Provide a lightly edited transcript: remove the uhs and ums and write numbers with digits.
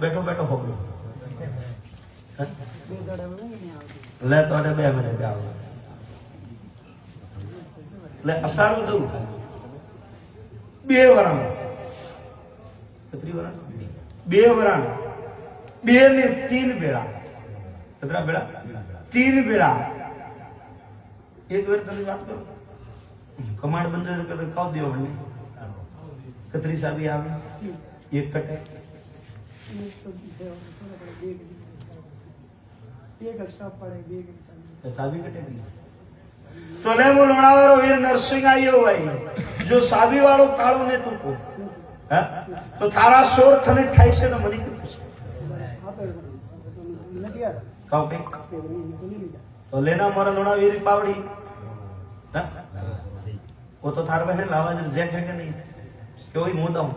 बैठो बैठो हो गयो ले तो 2 मिनिट आव ले असाळू दઉં 2 વરાણ કેટલી વરાણ 2 વરાણ 2 ને 3 બેડા કેટલા બેડા 3 બેડા एक बार तरी बात करो कमांड बंदर कदर काव दियो મને કતરી સાબી આવે એક કટે साबी कटेगी तो ले वो लोणावारो वीर नरसिंह आयो भाई जो साबी वालो काळो ने तू को तो थारा शोर थने थाई से न मनी काव पे तो लेना मोरा लोणा वीर पावड़ी वो तो थार बहन लावा जेक है कि नहीं क्यों ही मुंह दम